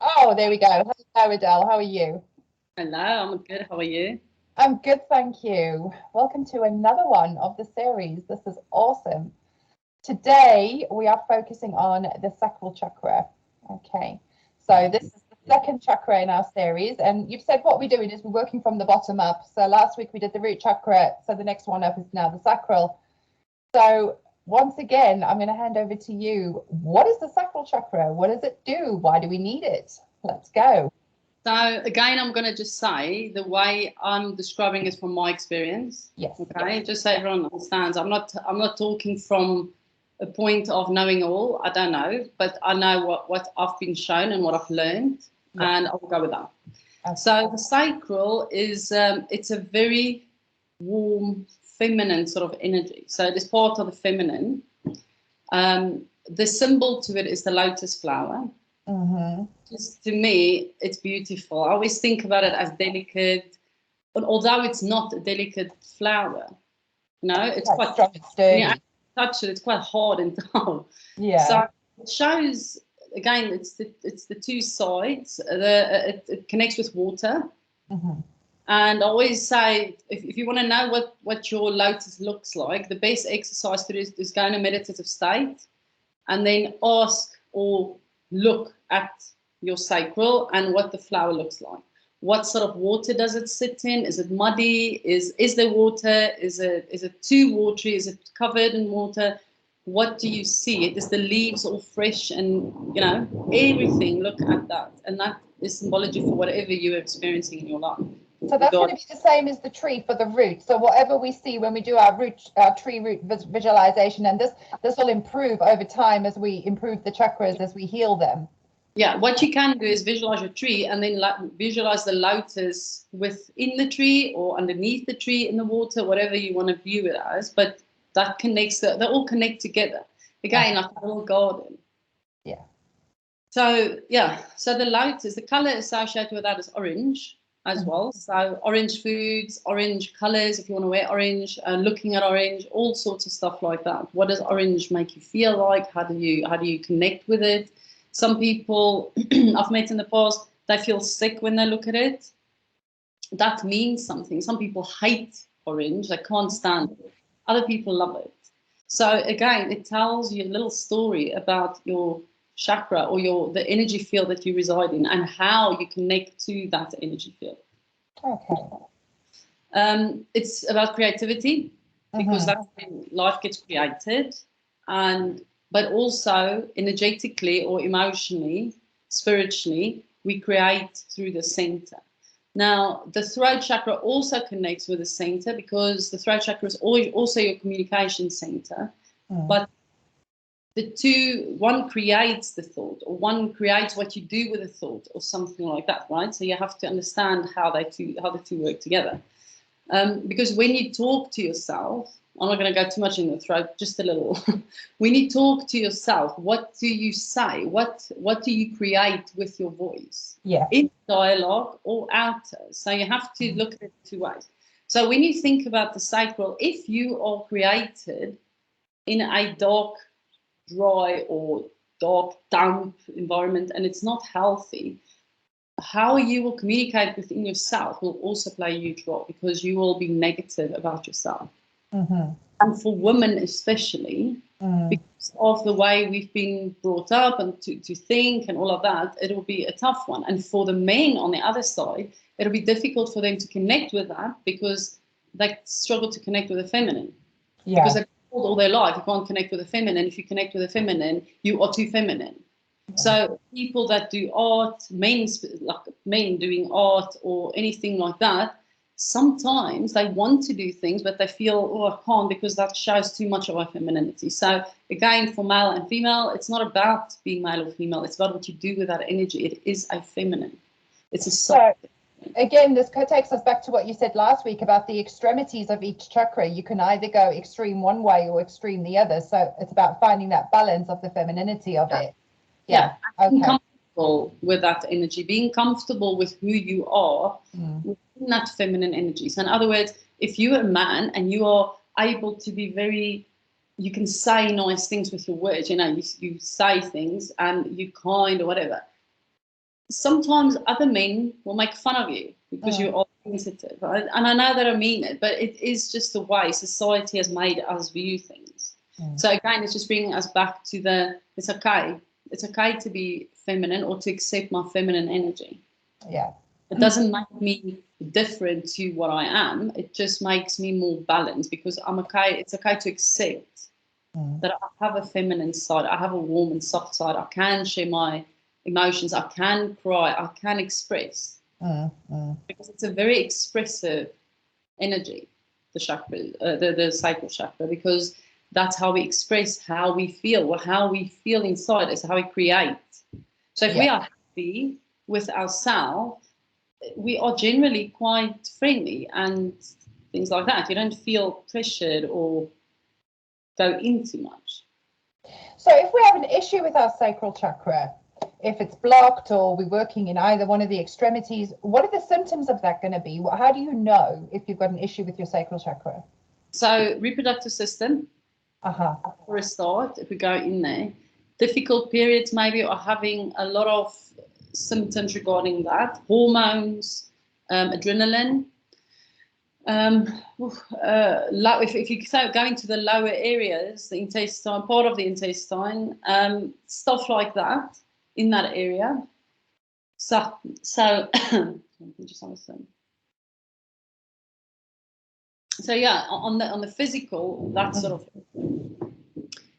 Oh, there we go. Hello, Adele. How are you? Hello, I'm good. How are you? I'm good, thank you. Welcome to another one of the series. This is awesome. Today, we are focusing on the sacral chakra. Okay, so this is the second chakra in our series. And you've said what we're doing is we're working from the bottom up. So last week we did the root chakra. So the next one up is now the sacral. So once again, I'm going to hand over to you. What is the sacral chakra? What does it do? Why do we need it? Let's go. So again, I'm going to just say the way I'm describing is from my experience. Yes. Okay, just so everyone understands. I'm not talking from a point of knowing all. I don't know, but I know what I've been shown and what I've learned, and I'll go with that. Okay. So the sacral is it's a very warm, feminine sort of energy. So it is part of the feminine. The symbol to it is the lotus flower. Mm-hmm. Just to me, it's beautiful. I always think about it as delicate, but although it's not a delicate flower, it's quite strong and when you sturdy. touch it, it's quite hard and dull. Yeah. So it shows again, it's the two sides. It connects with water, Mm-hmm. and I always say if you want to know what your lotus looks like, the best exercise to do is go in a meditative state, and then ask or look at your sacral and what the flower looks like. What sort of water does it sit in? Is it muddy? Is there water? Is it too watery? Is it covered in water? What do you see? Is the leaves all fresh and everything? Look at that, and that is symbology for whatever you're experiencing in your life. So that's going to be the same as the tree for the root. So whatever we see when we do our tree root visualization, and this will improve over time as we improve the chakras as we heal them. Yeah, what you can do is visualize your tree and then visualize the lotus within the tree or underneath the tree in the water, whatever you want to view it as. But that connects, they all connect together. Again, like a little garden. Yeah. So, so the lotus, the color associated with that is orange as well. So orange foods, orange colors, if you want to wear orange, looking at orange, all sorts of stuff like that. What does orange make you feel like? How do you connect with it? Some people I've met in the past, they feel sick when they look at it. That means something. Some people hate orange, they can't stand it. Other people love it. So again, it tells you a little story about your chakra or the energy field that you reside in and how you connect to that energy field. Okay. It's about creativity because that's when life gets created, but also energetically or emotionally, spiritually, we create through the center. Now, the throat chakra also connects with the center because the throat chakra is also your communication center. But the two, one creates the thought, or one creates what you do with a thought, or something like that, right? So you have to understand how the two work together. Because when you talk to yourself, I'm not going to go too much in the throat, just a little. When you talk to yourself, what do you say? What do you create with your voice? Yeah. In dialogue or outer. So you have to look at it two ways. So when you think about the sacral, if you are created in a dark, dry, or dark, damp environment and it's not healthy, how you will communicate within yourself will also play a huge role because you will be negative about yourself. And for women especially, because of the way we've been brought up and to think and all of that, it will be a tough one. And for the men on the other side, it'll be difficult for them to connect with that because they struggle to connect with the feminine. Yeah. Because they're told all their life, you can't connect with the feminine. If you connect with the feminine, you are too feminine. So people that do art, like men doing art or anything like that, sometimes they want to do things, but they feel, oh, I can't because that shows too much of our femininity. So again, for male and female, it's not about being male or female. It's about what you do with that energy. It is a feminine. It's a soft. Again, this takes us back to what you said last week about the extremities of each chakra. You can either go extreme one way or extreme the other. So it's about finding that balance of the femininity of it. Yeah. Being comfortable with that energy, being comfortable with who you are within that feminine energy. So in other words, if you're a man and you are able to be you can say nice things with your words, you say things and you kind or whatever. sometimes other men will make fun of you because you are sensitive. Right? And I know that I mean it, but it is just the way society has made us view things. So again, it's just bringing us back to it's okay. It's okay to be feminine or to accept my feminine energy. Yeah. It doesn't make me different to what I am. It just makes me more balanced because I'm okay. It's okay to accept that I have a feminine side. I have a warm and soft side. I can share my emotions. I can cry. I can express. Because it's a very expressive energy, the chakra, the sacral chakra, because that's how we express how we feel, or how we feel inside us, how we create. So if we are happy with ourselves, we are generally quite friendly and things like that. You don't feel pressured or go in too much. So if we have an issue with our sacral chakra, if it's blocked or we're working in either one of the extremities, what are the symptoms of that going to be? How do you know if you've got an issue with your sacral chakra? So reproductive system, for a start, if we go in there, difficult periods maybe, or having a lot of symptoms regarding that, hormones, adrenaline. If you go into the lower areas, the intestine, part of the intestine, stuff like that in that area. So just understand. So yeah, on the physical, that sort of thing.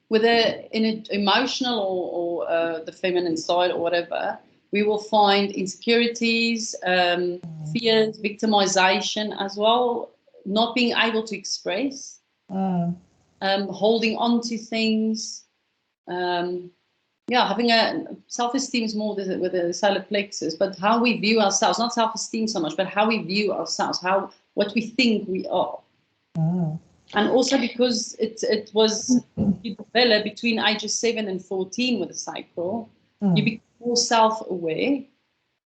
Whether in an emotional or the feminine side or whatever, we will find insecurities, fears, victimization as well, not being able to express, holding on to things. Having a self-esteem is more with the solar plexus, but how we view ourselves, not self-esteem so much, but how we view ourselves, what we think we are. And also because it was developed between ages 7 and 14 with the sacral, you become more self-aware,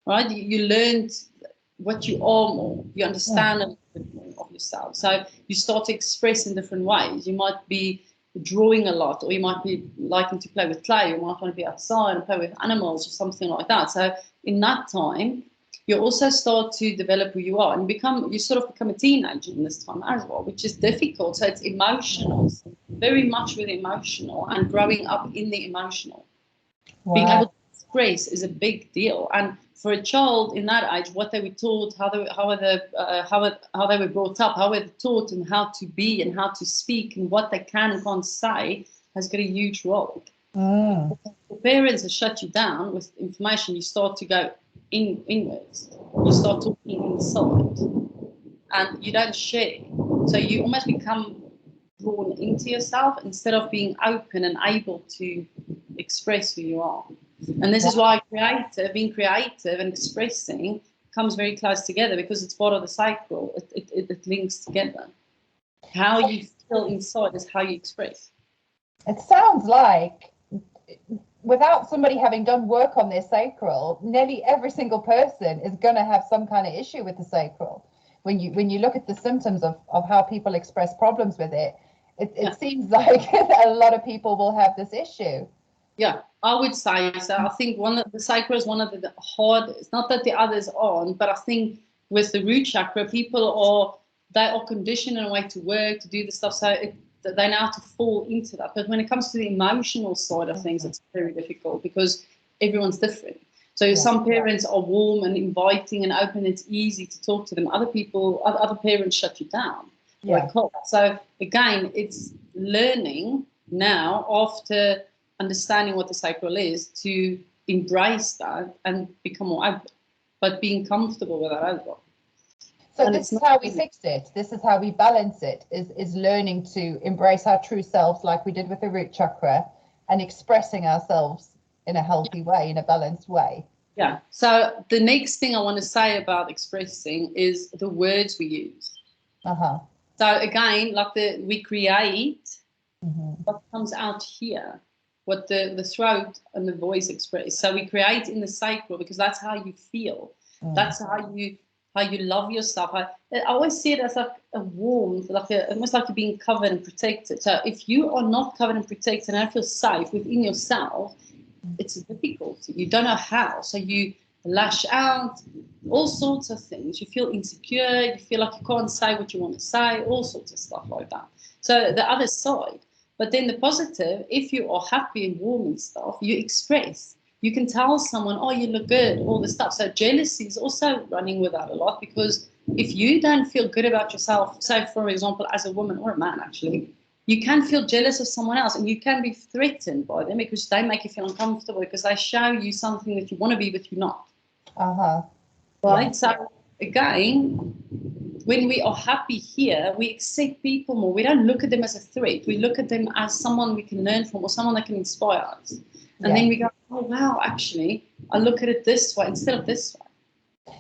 right? You learned what you are more. You understand a little bit more of yourself. So you start to express in different ways. You might be drawing a lot, or you might be liking to play with clay. You might want to be outside and play with animals or something like that. So in that time, you also start to develop who you are, and you sort of become a teenager in this time as well, which is difficult. So it's emotional, very much with emotional, and growing up in the emotional. Wow. Being able to express is a big deal. And for a child in that age, what they were taught, how they were brought up, how they were taught, and how to be and how to speak, and what they can and can't say, has got a huge role. The parents have shut you down with information. You start to go inwards. You start talking inside, and you don't share. So you almost become drawn into yourself instead of being open and able to express who you are. And this is why being creative and expressing comes very close together, because it's part of the sacral. It links together. How you feel inside is how you express. It sounds like, without somebody having done work on their sacral, nearly every single person is going to have some kind of issue with the sacral. When you look at the symptoms of how people express problems with it, it seems like a lot of people will have this issue. Yeah, I would say so. I think the sacral is one of the hardest. Not that the others aren't, but I think with the root chakra, people are conditioned in a way to work, to do the stuff, so they know how to fall into that. But when it comes to the emotional side of things, it's very difficult because everyone's different. So some parents are warm and inviting and open. It's easy to talk to them. Other parents shut you down. So again, it's learning now, after understanding what the sacral is, to embrace that and become more open, but being comfortable with that as well. So this is how we fix it. This is how we balance it, is learning to embrace our true selves, like we did with the root chakra, and expressing ourselves in a healthy way, in a balanced way. Yeah. So the next thing I want to say about expressing is the words we use. So again, like we create what comes out here, what the throat and the voice express. So we create in the sacral because that's how you feel. That's how you love yourself. I always see it as like a warmth, almost like you're being covered and protected. So if you are not covered and protected and don't feel safe within yourself, it's difficult. You don't know how. So you lash out, all sorts of things. You feel insecure, you feel like you can't say what you want to say, all sorts of stuff like that. So the other side. But then the positive, if you are happy and warm and stuff, you express. You can tell someone, oh, you look good, all this stuff. So jealousy is also running with that a lot, because if you don't feel good about yourself, say, for example, as a woman or a man, actually, you can feel jealous of someone else, and you can be threatened by them because they make you feel uncomfortable, because they show you something that you want to be, but you're not. Right? Yeah. So again, when we are happy here, we accept people more. We don't look at them as a threat. We look at them as someone we can learn from, or someone that can inspire us. And then we go, oh, wow, actually, I look at it this way instead of this way.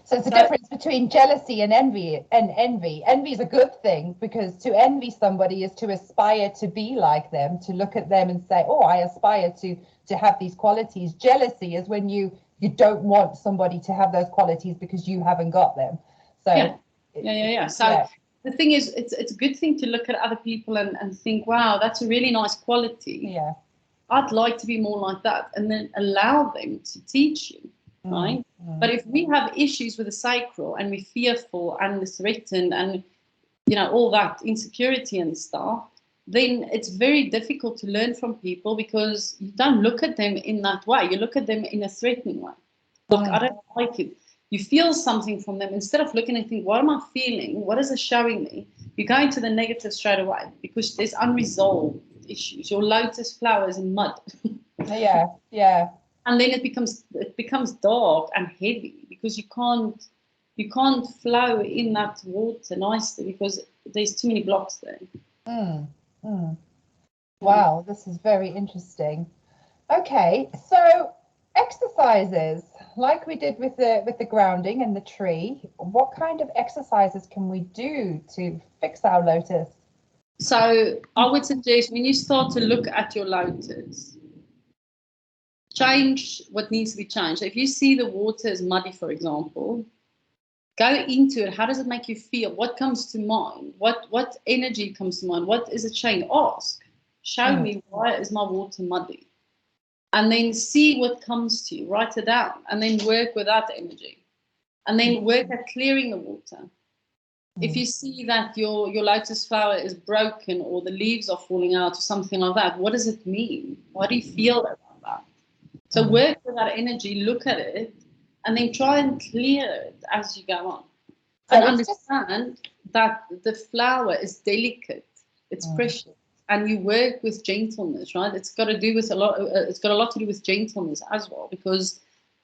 So it's a difference between jealousy and envy. Envy is a good thing, because to envy somebody is to aspire to be like them, to look at them and say, oh, I aspire to have these qualities. Jealousy is when you don't want somebody to have those qualities because you haven't got them. So yeah. So the thing is, it's a good thing to look at other people and think, wow, that's a really nice quality. Yeah. I'd like to be more like that, and then allow them to teach you, right? But if we have issues with the sacral and we're fearful and threatened and, you know, all that insecurity and stuff, then it's very difficult to learn from people, because you don't look at them in that way. You look at them in a threatening way. Look, I don't like it. You feel something from them. Instead of looking and thinking, what am I feeling? What is it showing me? You go into the negative straight away, because there's unresolved issues. Your lotus flower is in mud. Yeah. And then it becomes dark and heavy, because you can't flow in that water nicely, because there's too many blocks there. Wow, this is very interesting. Okay, so exercises, like we did with the grounding and the tree, what kind of exercises can we do to fix our lotus? So I would suggest, when you start to look at your lotus, change what needs to be changed. So if you see the water is muddy, for example, go into it. How does it make you feel? What comes to mind? What energy comes to mind? What is a change? Ask. Show me, why is my water muddy? And then see what comes to you. Write it down, and then work with that energy. And then work at clearing the water. If you see that your lotus flower is broken, or the leaves are falling out, or something like that, what does it mean? What do you feel about that? So work with that energy, look at it, and then try and clear it as you go on. So and understand that the flower is delicate, it's precious, and you work with gentleness, right? It's got to do with it's got a lot to do with gentleness as well, because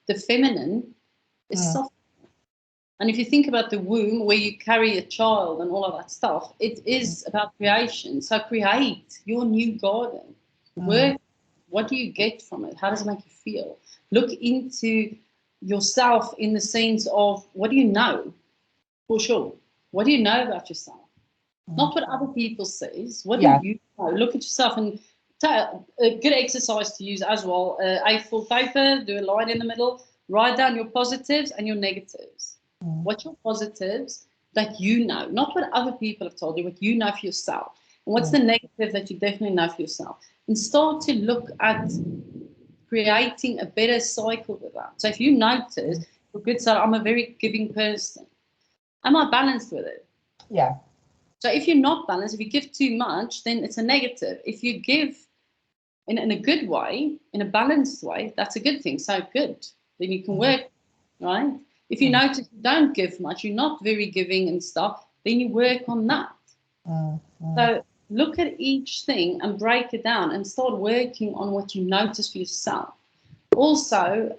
the feminine is soft. And if you think about the womb, where you carry a child and all of that stuff, it is about creation. So create your new garden. Work. What do you get from it? How does it make you feel? Look into yourself in the sense of, what do you know for sure? What do you know about yourself? Not what other people says. What do you know? Look at yourself, and a good exercise to use as well. A4 paper, do a line in the middle, write down your positives and your negatives. What's your positives that you know? Not what other people have told you, what you know for yourself. And what's the negative that you definitely know for yourself? And start to look at creating a better cycle with that. So if you notice, for good side, I'm a very giving person. Am I balanced with it? Yeah. So if you're not balanced, if you give too much, then it's a negative. If you give in a good way, in a balanced way, that's a good thing. So good. Then you can work, right? If you notice you don't give much, you're not very giving and stuff, then you work on that. So look at each thing and break it down and start working on what you notice for yourself. Also,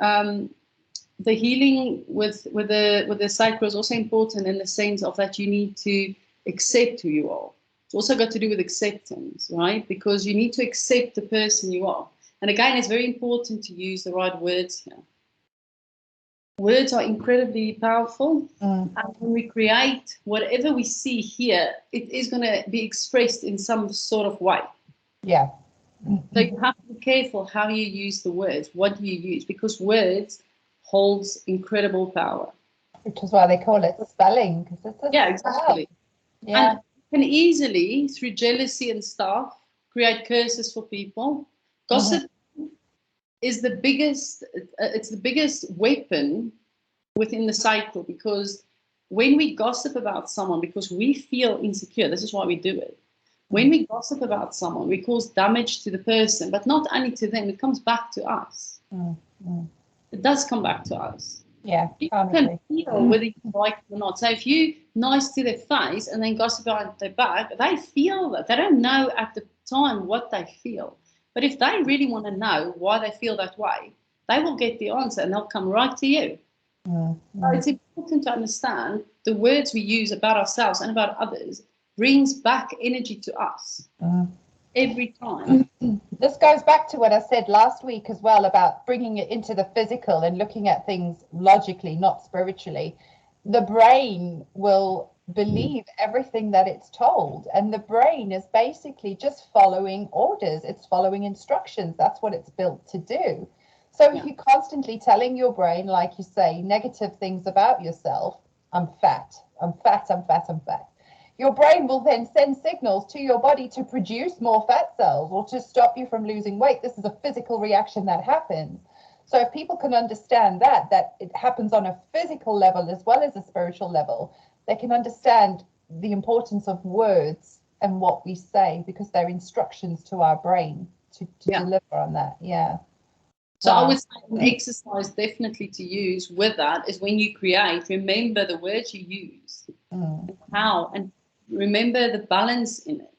the healing with the sacral is also important, in the sense of that you need to accept who you are. It's also got to do with acceptance, right? Because you need to accept the person you are. And again, it's very important to use the right words here. Words are incredibly powerful. And when we create whatever we see here, it is going to be expressed in some sort of way. Yeah. So you have to be careful how you use the words. What do you use? Because words holds incredible power. Which is why they call it spelling. Yeah, exactly. Yeah. And you can easily, through jealousy and stuff, create curses for people. Gossip is the biggest, it's the biggest weapon within the cycle, because when we gossip about someone because we feel insecure, this is why we do it. When we gossip about someone, we cause damage to the person, but not only to them, it comes back to us. It does come back to us. Yeah, you can feel whether you like it or not. So if you nice to their face and then gossip behind their back, they feel that. They don't know at the time what they feel. But if they really want to know why they feel that way, they will get the answer and they'll come right to you. So it's important to understand the words we use about ourselves and about others brings back energy to us every time. This goes back to what I said last week as well about bringing it into the physical and looking at things logically, not spiritually. The brain will believe everything that it's told, and the brain is basically just following orders. It's following instructions. That's what it's built to do. So if you're constantly telling your brain, like you say, negative things about yourself, I'm fat, I'm fat, I'm fat, I'm fat. Your brain will then send signals to your body to produce more fat cells or to stop you from losing weight. This is a physical reaction that happens. So if people can understand that it happens on a physical level as well as a spiritual level, they can understand the importance of words and what we say, because they're instructions to our brain to deliver on that. Yeah. So I would say an exercise definitely to use with that is when you create, remember the words you use, and how, and remember the balance in it.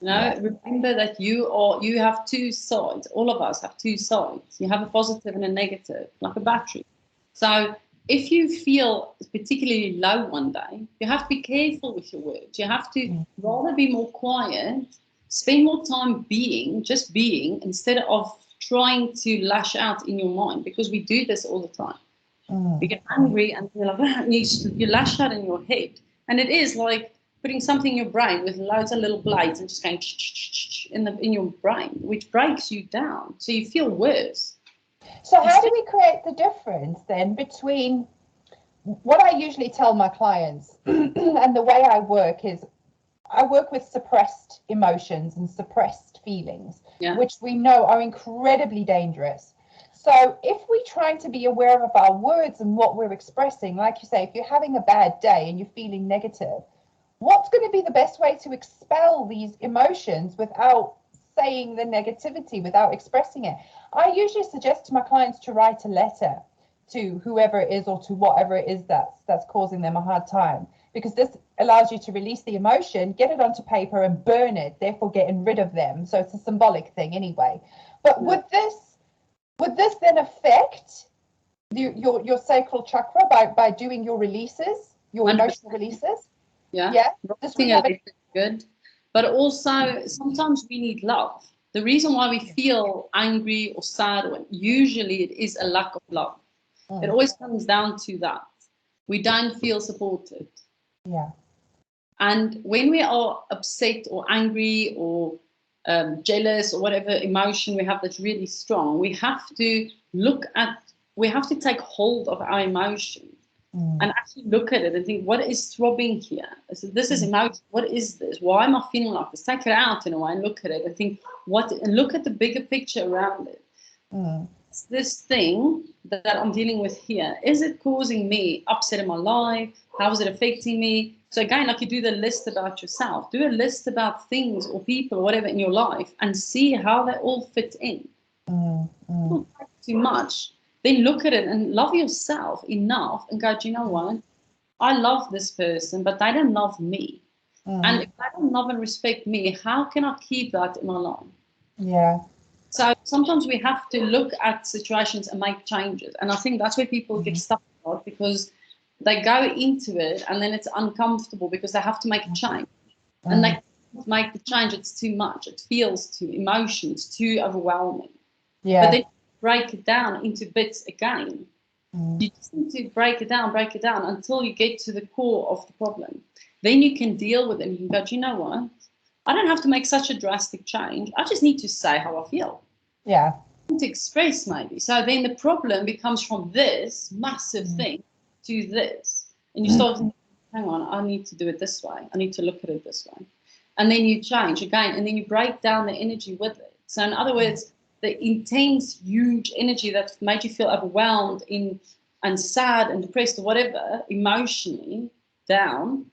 Remember that you have two sides. All of us have two sides. You have a positive and a negative, like a battery. So if you feel particularly low one day, you have to be careful with your words. You have to rather be more quiet, spend more time just being, instead of trying to lash out in your mind, because we do this all the time. We get angry and you're like, you lash out in your head. And it is like putting something in your brain with loads of little blades and just going in your brain, which breaks you down. So you feel worse. So how do we create the difference then between what I usually tell my clients and the way I work is I work with suppressed emotions and suppressed feelings, which we know are incredibly dangerous. So if we're trying to be aware of our words and what we're expressing, like you say, if you're having a bad day and you're feeling negative, what's going to be the best way to expel these emotions without saying the negativity, without expressing it? I usually suggest to my clients to write a letter to whoever it is or to whatever it is that's causing them a hard time, because this allows you to release the emotion, get it onto paper and burn it, therefore getting rid of them. So it's a symbolic thing anyway. But would this then affect your sacral chakra by doing your releases, your 100%. Emotional releases? Yeah. This would have good. But also sometimes we need love. The reason why we feel angry or sad, usually it is a lack of love. It always comes down to that. We don't feel supported. Yeah. And when we are upset or angry or jealous or whatever emotion we have that's really strong, we have to take hold of our emotion and actually look at it and think, what is throbbing here? So this is emotion. What is this? Why am I feeling like this? Take it out in a way and look at it and think, and look at the bigger picture around it. It's this thing that I'm dealing with here. Is it causing me upset in my life? How is it affecting me? So again, like you do the list about yourself, do a list about things or people or whatever in your life and see how they all fit in. Don't take too much. Then look at it and love yourself enough and go, do you know what? I love this person, but they don't love me. And if they don't love and respect me, how can I keep that in my life? Yeah. So sometimes we have to look at situations and make changes. And I think that's where people get stuck a lot, because they go into it and then it's uncomfortable because they have to make a change. And they can't make the change. It's too much. It feels too emotional. It's too overwhelming. Yeah. But then break it down into bits again. You just need to break it down until you get to the core of the problem. Then you can deal with it and you can go, do you know what? I don't have to make such a drastic change. I just need to say how I feel. Yeah. To express maybe. So then the problem becomes from this massive thing to this. And you start thinking, hang on, I need to do it this way. I need to look at it this way. And then you change again, and then you break down the energy with it. So in other words, the intense, huge energy that made you feel overwhelmed in and sad and depressed or whatever, emotionally down,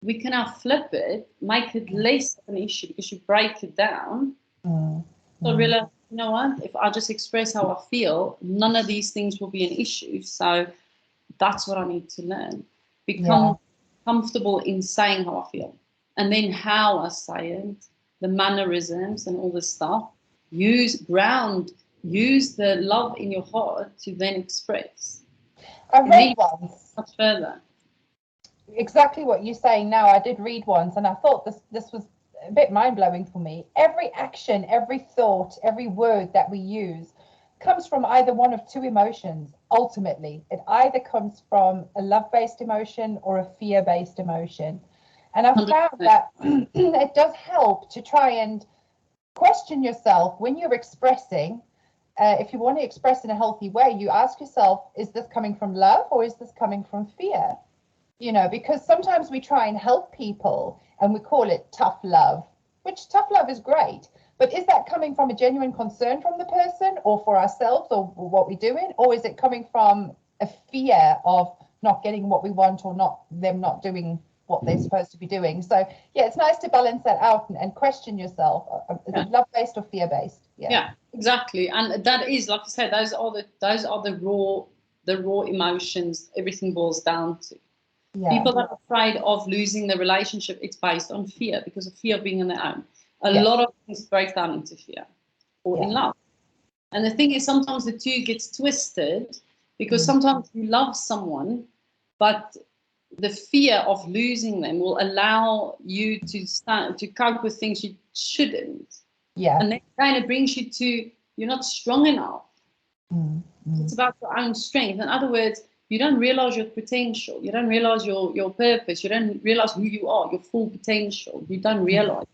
we can now flip it, make it less of an issue because you break it down. So realize, you know what, if I just express how I feel, none of these things will be an issue. So that's what I need to learn. Become comfortable in saying how I feel. And then how I say it, the mannerisms and all this stuff, use the love in your heart to then express. I read once much further. Exactly what you're saying now. I did read once, and I thought this was a bit mind-blowing for me. Every action, every thought, every word that we use comes from either one of two emotions. Ultimately, it either comes from a love-based emotion or a fear-based emotion. And I've found that it does help to try and question yourself when you're expressing. If you want to express in a healthy way, you ask yourself, is this coming from love or is this coming from fear? You know, because sometimes we try and help people and we call it tough love, which tough love is great. But is that coming from a genuine concern from the person or for ourselves or what we're doing? Or is it coming from a fear of not getting what we want or them not doing what they're supposed to be doing? So, yeah, it's nice to balance that out and question yourself. Is it love-based or fear-based? Yeah, exactly. And that is, like I said, those are the raw emotions everything boils down to. People that are afraid of losing the relationship, it's based on fear, because of fear of being on their own. A lot of things break down into fear or in love. And the thing is, sometimes the two gets twisted because sometimes you love someone, but the fear of losing them will allow you to cope with things you shouldn't. And that kind of brings you to, you're not strong enough. It's about your own strength. In other words, you don't realize your potential. You don't realize your purpose. You don't realize who you are, your full potential. You don't realize.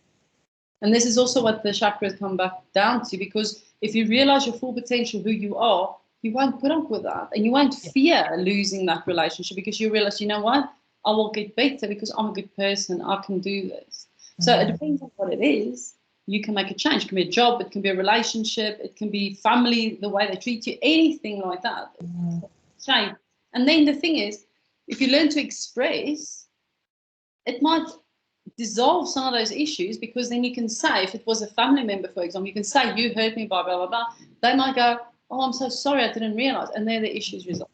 And this is also what the chakras come back down to, because if you realize your full potential, who you are, you won't put up with that. And you won't fear losing that relationship, because you realize, you know what, I will get better because I'm a good person. I can do this. So it depends on what it is. You can make a change. It can be a job. It can be a relationship. It can be family, the way they treat you, anything like that. Change. And then the thing is, if you learn to express, it might dissolve some of those issues, because then you can say, if it was a family member, for example, you can say, you hurt me, blah, blah, blah, blah. They might go, oh, I'm so sorry, I didn't realize. And then the issue is resolved.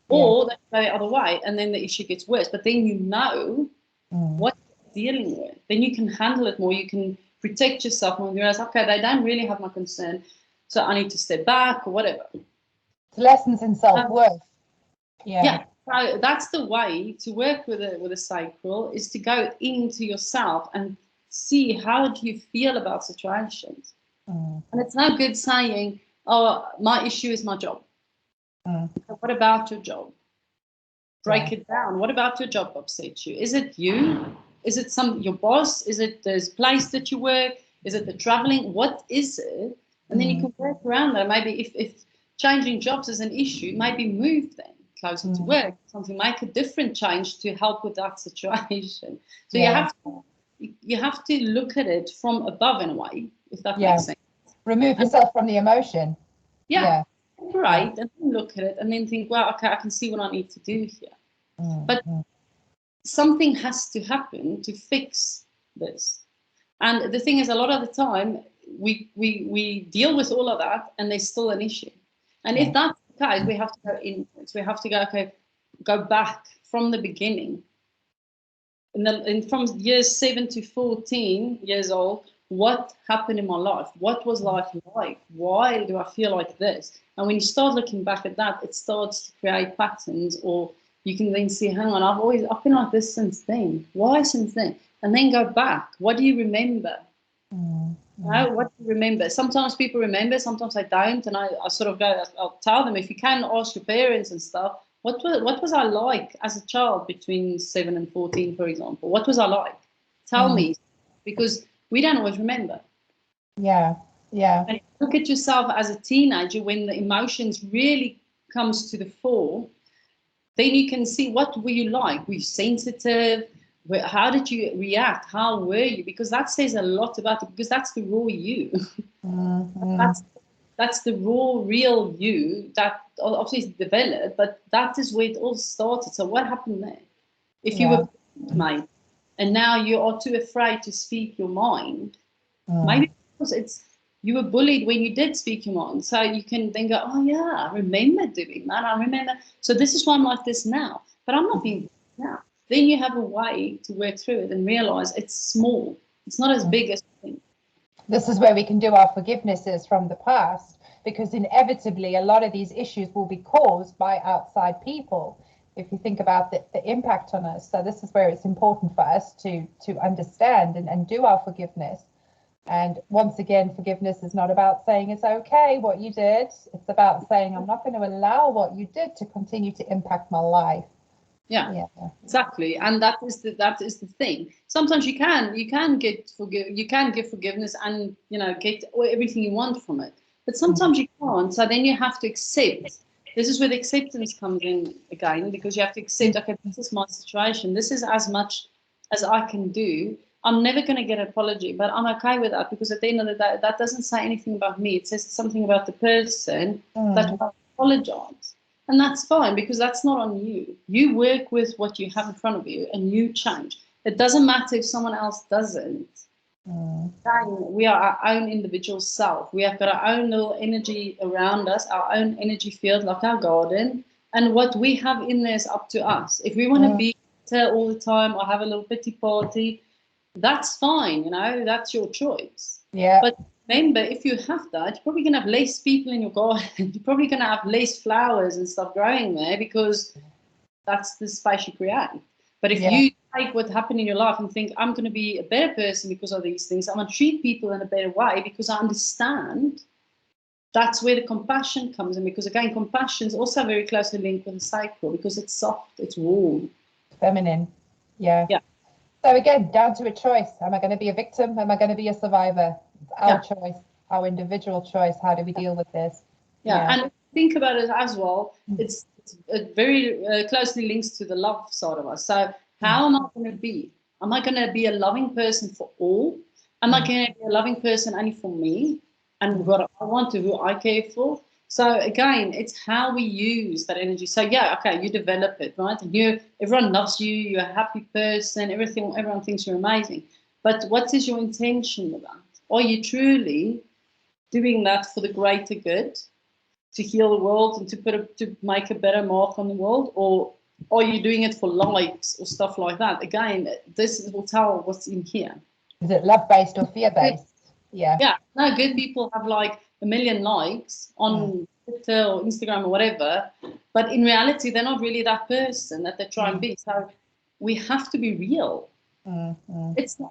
Or they go the other way, and then the issue gets worse. But then you know what you're dealing with. Then you can handle it more. You can protect yourself more. You realize, okay, they don't really have my concern, so I need to step back or whatever. It's lessons in self-worth. Yeah, so that's the way to work with a sacral, is to go into yourself and see, how do you feel about situations. And it's no good saying, oh, my issue is my job. What about your job? Break it down. What about your job upsets you? Is it you? Is it your boss? Is it this place that you work? Is it the traveling? What is it? And then you can work around that. Maybe if changing jobs is an issue, maybe move then closer to work, something, make a different change to help with that situation. So you have to look at it from above, in a way, if that makes sense. Remove yourself from the emotion. Right, and then look at it and then think, well, okay, I can see what I need to do here. But something has to happen to fix this. And the thing is, a lot of the time we deal with all of that and there's still an issue. And if that's the case, we have to go inwards. We have to go, okay, go back from the beginning. And from years 7 to 14 years old, what happened in my life? What was life like? Why do I feel like this? And when you start looking back at that, it starts to create patterns, or you can then see, hang on, I've been like this since then. Why since then? And then go back. What do you remember? What do you remember? Sometimes people remember, sometimes I don't. And I sort of go, I'll tell them, if you can, ask your parents and stuff, what was I like as a child between 7 and 14, for example? What was I like? Tell me, because we don't always remember. And look at yourself as a teenager, when the emotions really comes to the fore, then you can see, what were you like? Were you sensitive? How did you react? How were you? Because that says a lot about it, because that's the raw you. that's the raw, real you that obviously developed, but that is where it all started. So what happened there? If you were made and now you are too afraid to speak your mind, maybe because it's you were bullied when you did speak your mind. So you can then go, oh yeah, I remember doing that. I remember. So this is why I'm like this now. But I'm not being now. Then you have a way to work through it and realize it's small. It's not as big as you think. This is where we can do our forgivenesses from the past, because inevitably a lot of these issues will be caused by outside people. If you think about the impact on us. So this is where it's important for us to understand and do our forgiveness. And once again, forgiveness is not about saying it's okay what you did. It's about saying I'm not going to allow what you did to continue to impact my life. Yeah, exactly. And that is the thing. Sometimes you can give forgiveness and get everything you want from it. But sometimes you can't. So then you have to accept. This is where the acceptance comes in again, because you have to accept, okay, this is my situation. This is as much as I can do. I'm never going to get an apology, but I'm okay with that, because at the end of the day, that doesn't say anything about me. It says something about the person that will apologize. And that's fine, because that's not on you. You work with what you have in front of you and you change. It doesn't matter if someone else doesn't. We are our own individual self. We have got our own little energy around us, our own energy field, like our garden. And what we have in there is up to us. If we want to be there all the time or have a little pity party, that's fine, that's your choice. Yeah. But remember, if you have that, you're probably going to have less people in your garden. You're probably going to have less flowers and stuff growing there, because that's the space you create. But if you take what happened in your life and think, I'm going to be a better person because of these things, I'm going to treat people in a better way because I understand, that's where the compassion comes in. Because again, compassion is also very closely linked with the sacral, because it's soft, it's warm. Feminine. Yeah. So again, down to a choice. Am I going to be a victim? Am I going to be a survivor? It's our choice, our individual choice. How do we deal with this? And think about it as well. It's very closely links to the love side of us. So how am I going to be? Am I going to be a loving person for all? Am I going to be a loving person only for me and what I want to, who I care for? So again, it's how we use that energy. So you develop it, right? And everyone loves you. You're a happy person. Everyone thinks you're amazing. But what is your intention with that? Are you truly doing that for the greater good, to heal the world and to make a better mark on the world, or are you doing it for likes or stuff like that? Again, this will tell what's in here. Is it love-based or fear-based? Yeah. No, good people have like 1 million likes on Twitter or Instagram or whatever, but in reality, they're not really that person that they try and be. So we have to be real.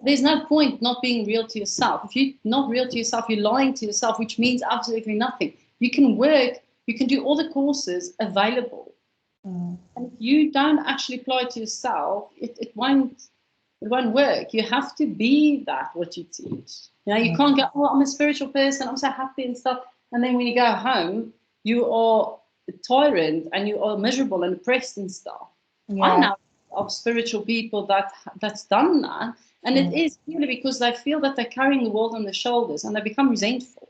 There's no point not being real to yourself. If you're not real to yourself, you're lying to yourself, which means absolutely nothing. You can work, you can do all the courses available. And if you don't actually apply it to yourself, it won't work. You have to be that, what you teach. You can't go, oh, I'm a spiritual person, I'm so happy and stuff. And then when you go home, you are a tyrant and you are miserable and depressed and stuff. I know of spiritual people that's done that. And it is purely because they feel that they're carrying the world on their shoulders and they become resentful.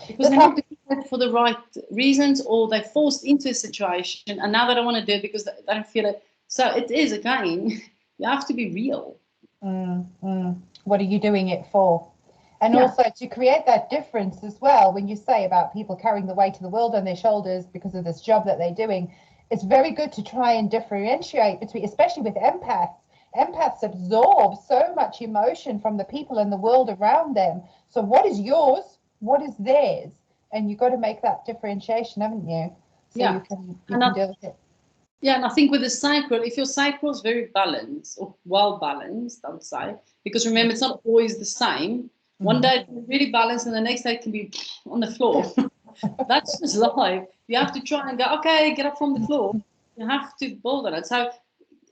Because they're not doing it for the right reasons, or they're forced into a situation and now they don't want to do it because they don't feel it. So it is, again, you have to be real. What are you doing it for? And also to create that difference as well, when you say about people carrying the weight of the world on their shoulders because of this job that they're doing, it's very good to try and differentiate between, especially with empaths. Empaths absorb so much emotion from the people in the world around them. So what is yours? What is theirs? And you've got to make that differentiation, haven't you? So you can deal with it. Yeah, and I think with the sacral, if your sacral is very balanced or well balanced, I would say, because remember, it's not always the same. One day it can be really balanced and the next day it can be on the floor. That's just life. You have to try and go, okay, get up from the floor. You have to build on it. So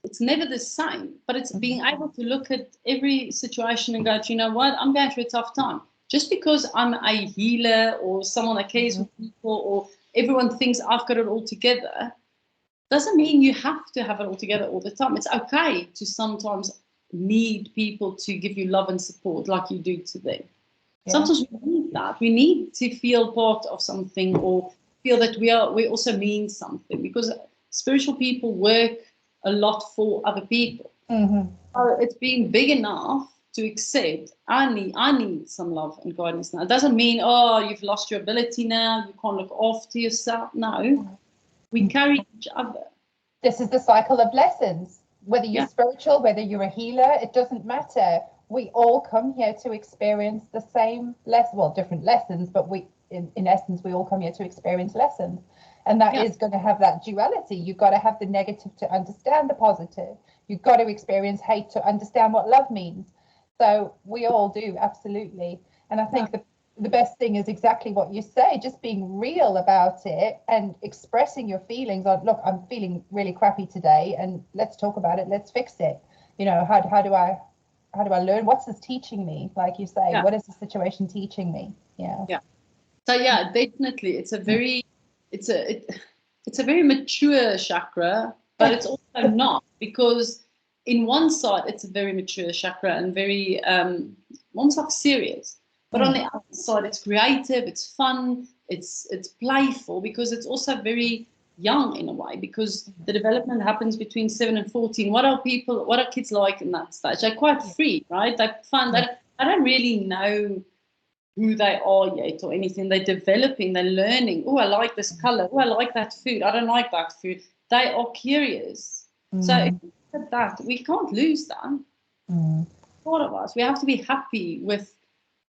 it's never the same, but it's being able to look at every situation and go, you know what, I'm going through a tough time. Just because I'm a healer or someone that cares for people or everyone thinks I've got it all together, doesn't mean you have to have it all together all the time. It's okay to sometimes need people to give you love and support like you do to them. Sometimes we need that. We need to feel part of something, or feel that we also mean something, because spiritual people work a lot for other people. So it's being big enough to accept, I need some love and guidance now. It doesn't mean, oh, you've lost your ability now, you can't look after yourself. No, we carry each other. This is the cycle of lessons. Whether you're spiritual, whether you're a healer, it doesn't matter. We all come here to experience the same different lessons, but in essence, we all come here to experience lessons. And that is going to have that duality. You've got to have the negative to understand the positive. You've got to experience hate to understand what love means. So we all do, absolutely. And I think the best thing is exactly what you say, just being real about it and expressing your feelings on, look, I'm feeling really crappy today, and let's talk about it, let's fix it. You know, how do I learn? What's this teaching me? Like you say, what is the situation teaching me? So definitely it's a very mature chakra, but it's also not, because in one side it's a very mature chakra and very almost like serious, but on the other side it's creative, it's fun, it's playful, because it's also very young in a way, because the development happens between 7 and 14. What are kids like in that stage? They're quite free, right? They're fun. I don't really know who they are yet or anything. They're developing, they're learning. Oh, I like this color. Oh, I like that food. I don't like that food. They are curious. So if we look at that, we can't lose that. All of us, we have to be happy with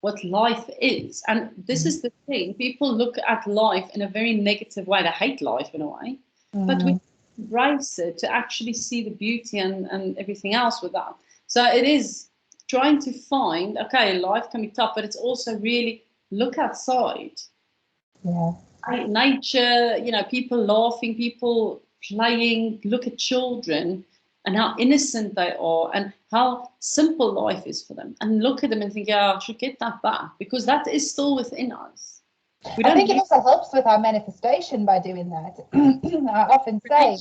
what life is. And this is the thing. People look at life in a very negative way. They hate life in a way. But we embrace it to actually see the beauty and everything else with that. So it is trying to find, okay, life can be tough, but it's also really look outside. Nature, people laughing, people playing, look at children and how innocent they are and how simple life is for them, and look at them and think, I should get that back, because that is still within us. I think it also helps with our manifestation by doing that. I often say,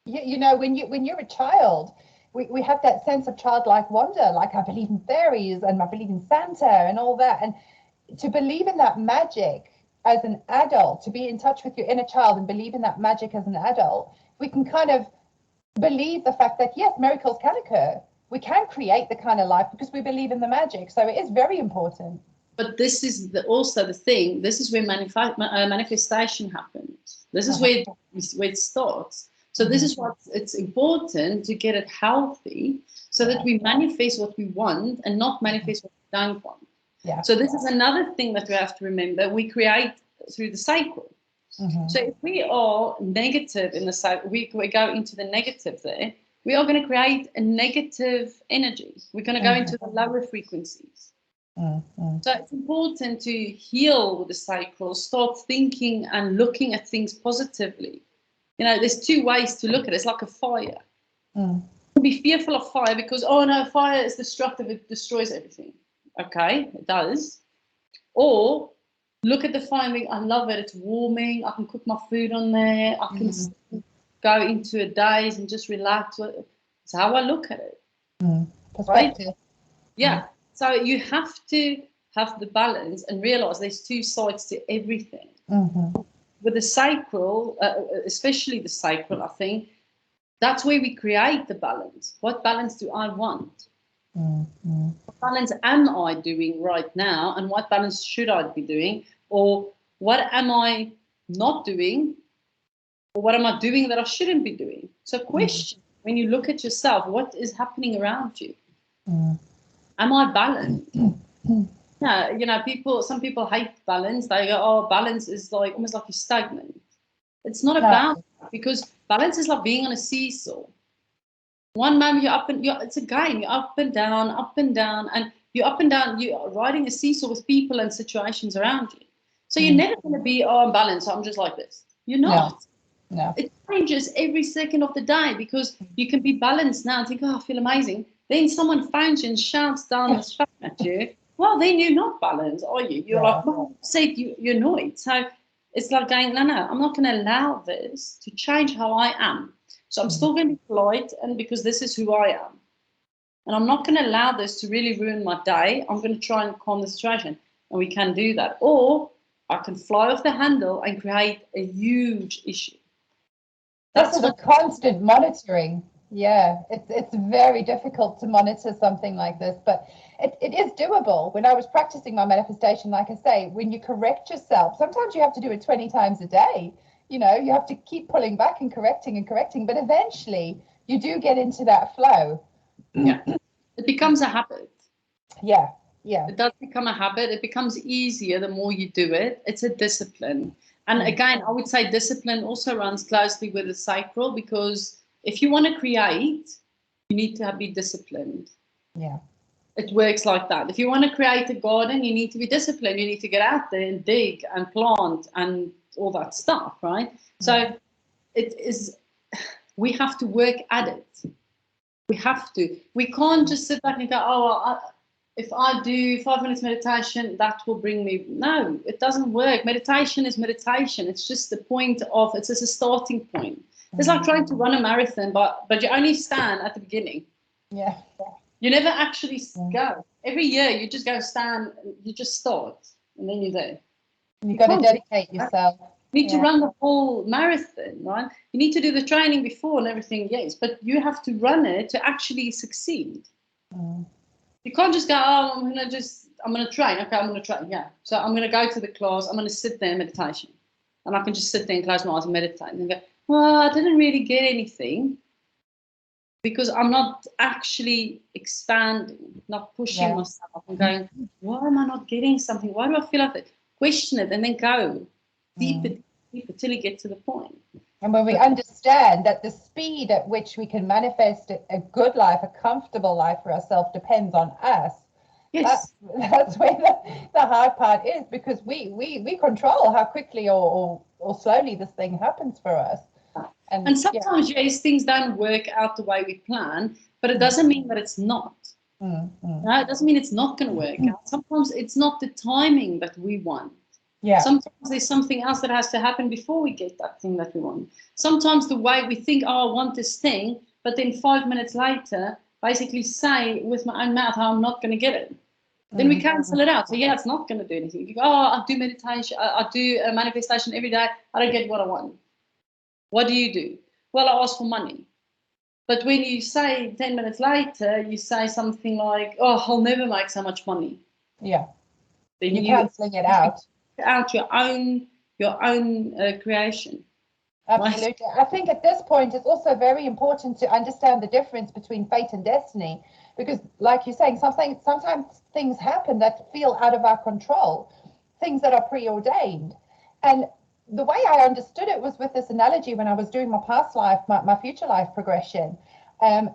when you're a child, we have that sense of childlike wonder, like I believe in fairies and I believe in Santa and all that. And to believe in that magic as an adult, to be in touch with your inner child and believe in that magic as an adult, we can kind of believe the fact that, yes, miracles can occur. We can create the kind of life because we believe in the magic. So it is very important. But this is also the thing. This is where manifestation happens. This is where it starts. So this is why it's important to get it healthy, so that we manifest what we want and not manifest what we don't want. So this is another thing that we have to remember. We create through the sacral. So if we are negative in the sacral, we go into the negative there, we are going to create a negative energy. We're going to go into the lower frequencies. So it's important to heal with the sacral, start thinking and looking at things positively. There's two ways to look at it. It's like a fire. Be fearful of fire because, oh no, fire is destructive, it destroys everything. Okay, it does. Or look at the fire and think, I love it, it's warming, I can cook my food on there, I can go into a daze and just relax. It's how I look at it. Perspective. Right? Yeah. So you have to have the balance and realize there's two sides to everything. With the sacral, especially the sacral, I think that's where we create the balance. What balance do I want? What balance am I doing right now? And what balance should I be doing? Or what am I not doing? Or what am I doing that I shouldn't be doing? So question, when you look at yourself, what is happening around you? Am I balanced? Some people hate balance. They go, oh, balance is like almost like you're stagnant. It's not about that, because balance is like being on a seesaw. One moment it's a game. You're up and down, and you're up and down. You're riding a seesaw with people and situations around you. So you're never going to be, I'm balanced, so I'm just like this. You're not. No. It changes every second of the day, because you can be balanced now and think, oh, I feel amazing. Then someone phones you and shouts down the phone at you. Well, then you're not balanced, are you? You're like, well, you're annoyed. So it's like going, no, I'm not going to allow this to change how I am. So I'm still going to be polite, and because this is who I am. and I'm not going to allow this to really ruin my day. I'm going to try and calm the situation, and we can do that. Or I can fly off the handle and create a huge issue. That's a constant monitoring. Yeah, it's very difficult to monitor something like this, but it is doable. When I was practicing my manifestation, like I say, when you correct yourself, sometimes you have to do it 20 times a day. You know, you have to keep pulling back and correcting, but eventually you do get into that flow. Yeah, it becomes a habit. Yeah, yeah. It does become a habit. It becomes easier the more you do it. It's a discipline. And again, I would say discipline also runs closely with the sacral, because if you want to create, you need to be disciplined. Yeah. It works like that. If you want to create a garden, you need to be disciplined. You need to get out there and dig and plant and all that stuff, right? Yeah. So it is, we have to work at it. We have to. We can't just sit back and go, oh, if I do 5 minutes meditation, that will bring me. No, it doesn't work. Meditation is meditation. It's just the point of, it's just a starting point. It's like trying to run a marathon, but you only stand at the beginning. Yeah. You never actually go. Every year you just go stand, you just start, and then you're there. You've got to dedicate yourself. You need to run the whole marathon, right? You need to do the training before and everything, yes, but you have to run it to actually succeed. You can't just go, oh, I'm going to train. Okay, I'm going to train, yeah. So I'm going to go to the class, I'm going to sit there in meditation. And I can just sit there and close my eyes and meditate and go, well, I didn't really get anything, because I'm not actually expanding, not pushing myself. I'm going, why am I not getting something? Why do I feel like it? Question it and then go deeper till you get to the point. And when we understand that the speed at which we can manifest a good life, a comfortable life for ourselves depends on us. Yes. That's where the hard part is, because we control how quickly or slowly this thing happens for us. And sometimes, yes, things don't work out the way we plan, but it doesn't mean that it's not. No, it doesn't mean it's not going to work out. Sometimes it's not the timing that we want. Yeah. Sometimes there's something else that has to happen before we get that thing that we want. Sometimes the way we think, oh, I want this thing, but then 5 minutes later, basically say with my own mouth how I'm not going to get it. Then we cancel it out. So yeah, it's not going to do anything. You go, oh, I do meditation, I do a manifestation every day. I don't get what I want. What do? Well, I ask for money. But when you say 10 minutes later, you say something like, oh, I'll never make so much money. Yeah. Then you're cancelling it out. Out your own creation. Absolutely. Right? I think at this point, it's also very important to understand the difference between fate and destiny, because like you're saying, sometimes things happen that feel out of our control, things that are preordained. And the way I understood it was with this analogy when I was doing my past life, my future life progression. And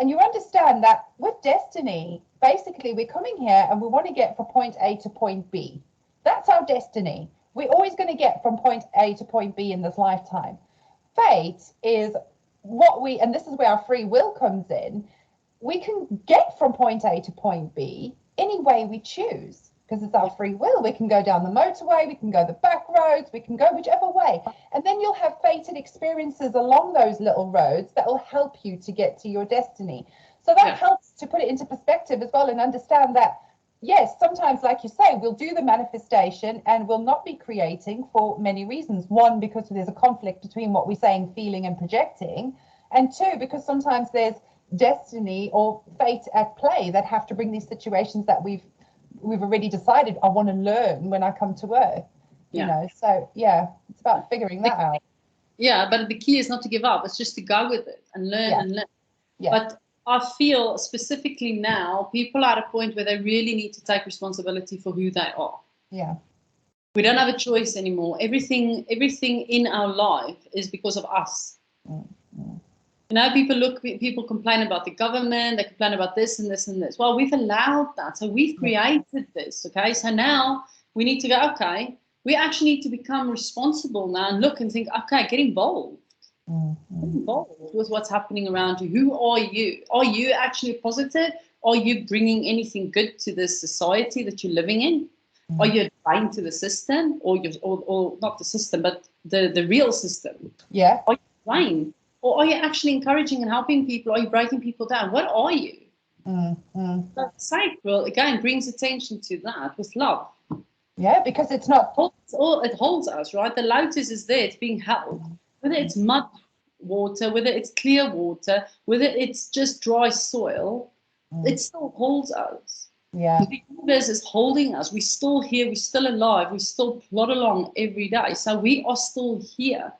you understand that with destiny, basically we're coming here and we want to get from point A to point B. That's our destiny. We're always going to get from point A to point B in this lifetime. Fate is and this is where our free will comes in. We can get from point A to point B any way we choose, because it's our free will. We can go down the motorway, we can go the back roads, we can go whichever way. And then you'll have fated experiences along those little roads that will help you to get to your destiny. So that helps to put it into perspective as well, and understand that, yes, sometimes, like you say, we'll do the manifestation and we'll not be creating for many reasons. One, because there's a conflict between what we're saying, feeling and projecting. And two, because sometimes there's destiny or fate at play that have to bring these situations that we've already decided I want to learn when I come to Earth. You know, so it's about figuring that out. Yeah, but the key is not to give up. It's just to go with it and learn and learn. Yeah. But I feel specifically now people are at a point where they really need to take responsibility for who they are. Yeah. We don't have a choice anymore. Everything in our life is because of us. Mm-hmm. You know, people complain about the government, they complain about this and this and this. Well, we've allowed that. So we've created this, okay? So now we need to go, okay, we actually need to become responsible now and look and think, okay, get involved. Mm-hmm. Get involved with what's happening around you. Who are you? Are you actually positive? Are you bringing anything good to the society that you're living in? Mm-hmm. Are you applying to the system or not the system, but the real system? Yeah. Are you playing? Or are you actually encouraging and helping people? Are you breaking people down? What are you? But sacral, again, brings attention to that with love. Yeah, because it's not... It holds us, right? The lotus is there, it's being held. Whether it's mud water, whether it's clear water, whether it's just dry soil, it still holds us. Yeah. The universe is holding us. We're still here, we're still alive, we still plod along every day. So we are still here.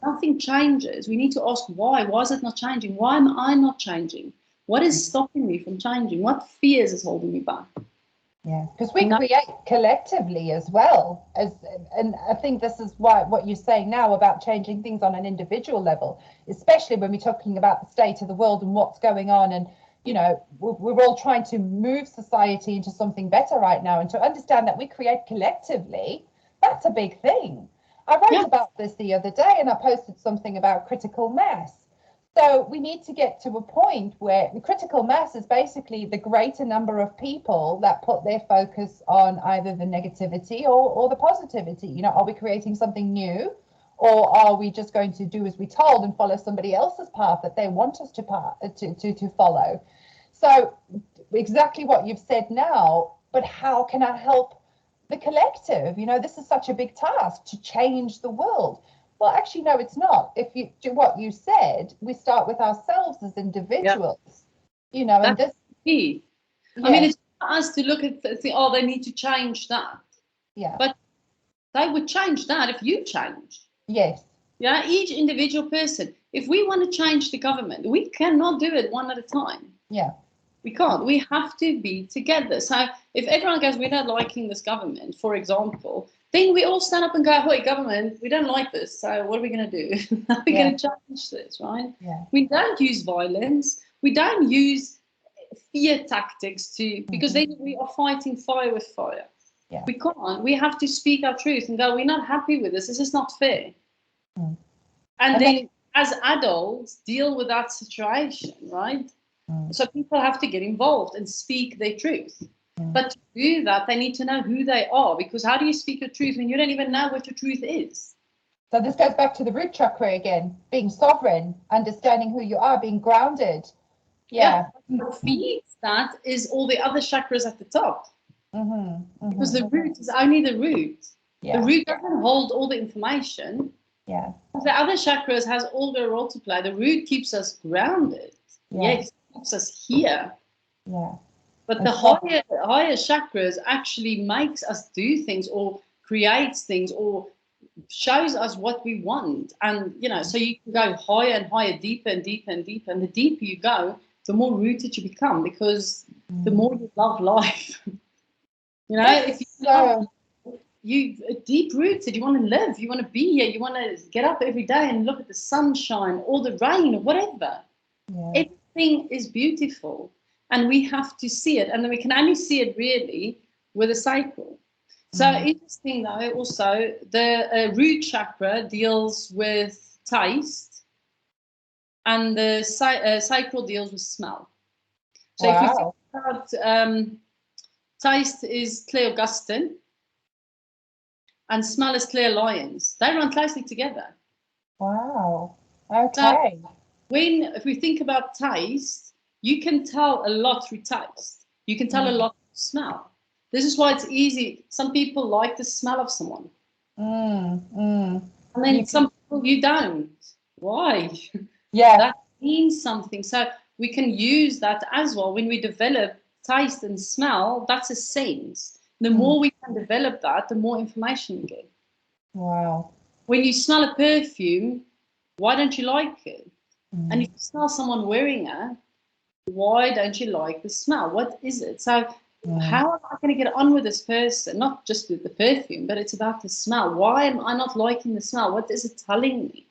Nothing changes. We need to ask why. Why is it not changing? Why am I not changing? What is stopping me from changing? What fears is holding me back? Yeah, because we create collectively as well as, and I think this is why what you're saying now about changing things on an individual level, especially when we're talking about the state of the world and what's going on, and you know, we're all trying to move society into something better right now, and to understand that we create collectively, that's a big thing. I wrote about this the other day, and I posted something about critical mass. So we need to get to a point where the critical mass is basically the greater number of people that put their focus on either the negativity or the positivity. You know, are we creating something new, or are we just going to do as we're told and follow somebody else's path that they want us to follow? So exactly what you've said now, but how can I help the collective? You know, this is such a big task to change the world. Well, actually, no, it's not. If you do what you said, we start with ourselves as individuals, you know, and that's key. I mean, it's for us to look at think, oh, they need to change that. Yeah. But they would change that if you change. Yes. Yeah, each individual person. If we want to change the government, we cannot do it one at a time. Yeah. We can't. We have to be together. So if everyone goes, we're not liking this government, for example, then we all stand up and go, hey, government, we don't like this. So what are we going to do? How are we going to change this, right? Yeah. We don't use violence. We don't use fear tactics because then we are fighting fire with fire. Yeah. We can't. We have to speak our truth and go, we're not happy with this. This is not fair. And then as adults, deal with that situation, right? So people have to get involved and speak their truth. But to do that, they need to know who they are, because how do you speak your truth when you don't even know what your truth is? So this goes back to the root chakra again, being sovereign, understanding who you are, being grounded. Yeah. What feeds that is all the other chakras at the top. Because the root is only the root. The root doesn't hold all the information. Yeah. The other chakras has all their role to play. The root keeps us grounded. Yes, keeps us here. Yeah. But the higher chakras actually makes us do things or creates things or shows us what we want. And, you know, so you can go higher and higher, deeper and deeper and deeper. And the deeper you go, the more rooted you become, because the more you love life. You know, if you deep rooted, you want to live, you want to be here, you want to get up every day and look at the sunshine or the rain or whatever. Everything is beautiful, and we have to see it, and then we can only see it really with a sacral. So interesting though, also the root chakra deals with taste, and the sacral deals with smell. So if you think about taste is Cleogustin, and smell is clairvoyance. They run closely together. Wow. Okay. So if we think about taste, you can tell a lot through taste. You can tell a lot through smell. This is why it's easy. Some people like the smell of someone. And then some people you don't. Why? Yeah. That means something. So we can use that as well when we develop taste and smell. That's a sense. The more we can develop that, the more information you get. Wow. When you smell a perfume, why don't you like it? And if you smell someone wearing it, why don't you like the smell? What is it? So how am I going to get on with this person? Not just with the perfume, but it's about the smell. Why am I not liking the smell? What is it telling me?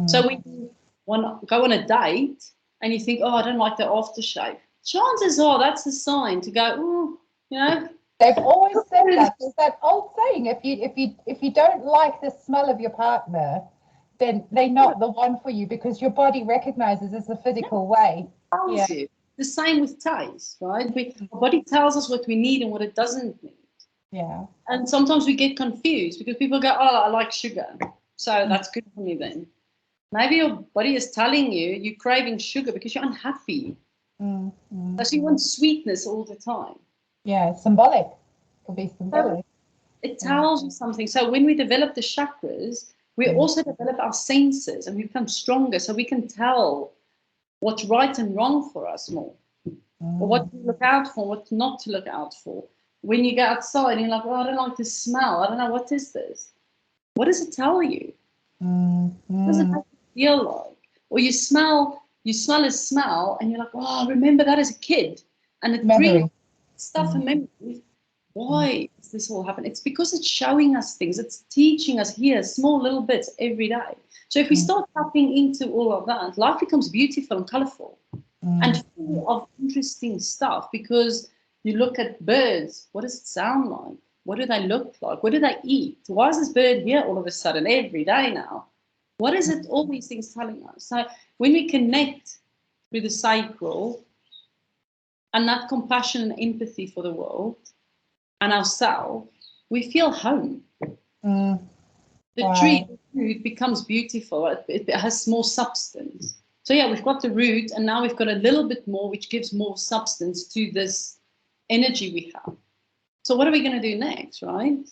So when you want to go on a date and you think, oh, I don't like the aftershave, chances are that's a sign to go, oh, you know. They've always said that. There's that old saying: if you don't like the smell of your partner, then they're not the one for you, because your body recognizes it's a physical way. You. The same with taste, right? Our body tells us what we need and what it doesn't need. Yeah. And sometimes we get confused because people go, oh, I like sugar, so that's good for me then. Maybe your body is telling you you're craving sugar because you're unhappy. So she wants sweetness all the time. Yeah, symbolic. Could be symbolic. It tells you something. So when we develop the chakras, we also develop our senses and we become stronger, so we can tell what's right and wrong for us more, or what to look out for, what not to look out for. When you go outside and you're like, oh, I don't like this smell. I don't know, what is this? What does it tell you? What does it make you feel like? Or you smell a smell and you're like, oh, I remember that as a kid. And it brings stuff and memories. Why does this all happen? It's because it's showing us things. It's teaching us here small little bits every day. So if we start tapping into all of that, life becomes beautiful and colorful and full of interesting stuff, because you look at birds. What does it sound like? What do they look like? What do they eat? Why is this bird here all of a sudden every day now? What is it? All these things telling us. So when we connect with the sacral and that compassion and empathy for the world and ourselves, we feel home. The tree, the food becomes beautiful. It has more substance. So yeah, we've got the root, and now we've got a little bit more, which gives more substance to this energy we have. So what are we going to do next, right?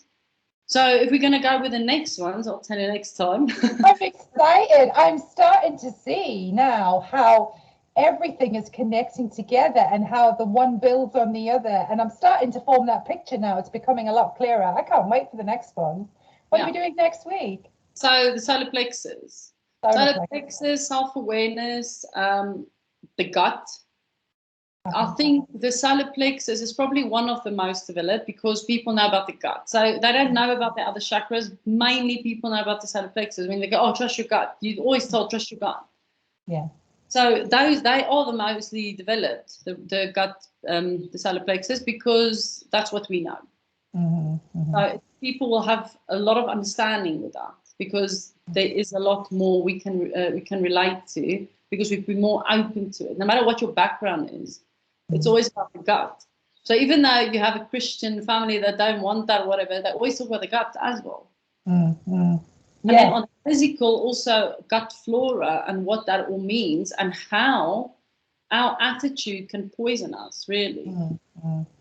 So if we're going to go with the next ones, I'll tell you next time. I'm excited. I'm starting to see now how everything is connecting together and how the one builds on the other. And I'm starting to form that picture now. It's becoming a lot clearer. I can't wait for the next one. What are we doing next week? So the solar plexus. Solar plexus, self-awareness, the gut. I think the solar plexus is probably one of the most developed because people know about the gut. So they don't know about the other chakras. Mainly people know about the solar plexus. When they go, oh, trust your gut. You're always told, trust your gut. Yeah. So they are the mostly developed, the gut, the solar plexus, because that's what we know. So people will have a lot of understanding with that, because there is a lot more we can relate to, because we've been more open to it. No matter what your background is, it's always about the gut. So even though you have a Christian family that don't want that or whatever, they always talk about the gut as well. And then on physical, also gut flora and what that all means, and how our attitude can poison us, really.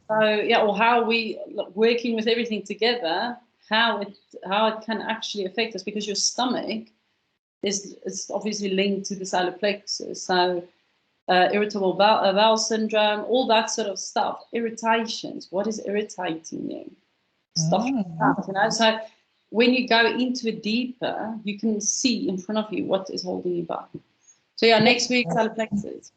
So yeah, or how we working with everything together, how it can actually affect us, because your stomach is obviously linked to the solar plexus. So irritable bowel syndrome, all that sort of stuff, irritations. What is irritating you? Stuff like that, you know. So when you go into it deeper, you can see in front of you what is holding you back. So yeah, next week, solar plexus.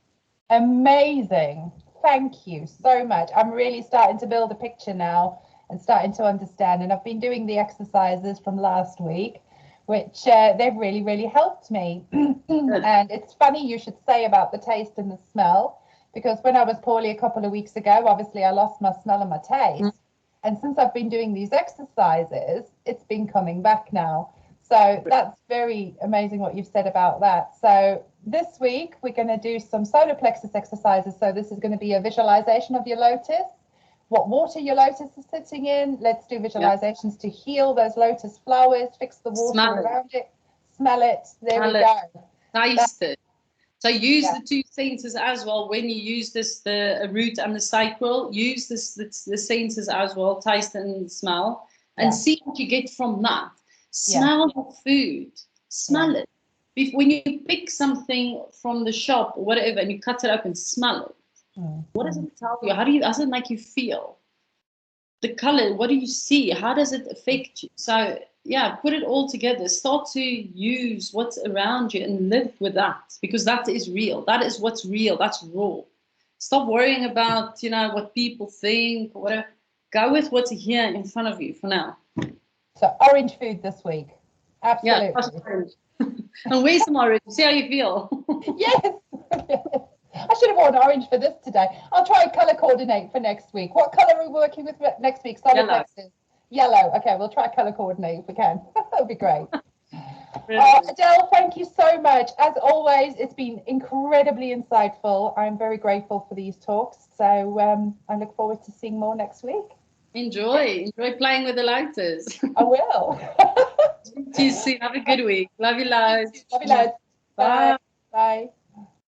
Amazing. Thank you so much. I'm really starting to build a picture now and starting to understand. And I've been doing the exercises from last week, which they've really, really helped me. And it's funny you should say about the taste and the smell, because when I was poorly a couple of weeks ago, obviously I lost my smell and my taste. And since I've been doing these exercises, it's been coming back now. So that's very amazing what you've said about that. So this week, we're going to do some solar plexus exercises. So this is going to be a visualization of your lotus, what water your lotus is sitting in. Let's do visualizations to heal those lotus flowers, fix the water around it, smell it. There we go. Taste it. So use the two senses as well when you use this, the root and the sacral. Use the senses as well, taste and smell, and see what you get from that. Smell the food. Smell it. When you pick something from the shop or whatever and you cut it up and smell it, what does it tell you? How does it make you feel? The color, what do you see? How does it affect you? So yeah, put it all together. Start to use what's around you and live with that, because that is real. That is what's real. That's raw. Stop worrying about, what people think or whatever. Go with what's here in front of you for now. So orange food this week. Absolutely. Yeah, and wear some orange. See how you feel. Yes. I should have worn orange for this today. I'll try and colour coordinate for next week. What colour are we working with next week? Solar plexus. Yellow. Okay, we'll try colour coordinate if we can. That would be great. Adele, thank you so much. As always, it's been incredibly insightful. I'm very grateful for these talks. So I look forward to seeing more next week. Enjoy playing with the lotus. I will. See you soon. Have a good week. Love you loads. Love you loads. Bye. Bye.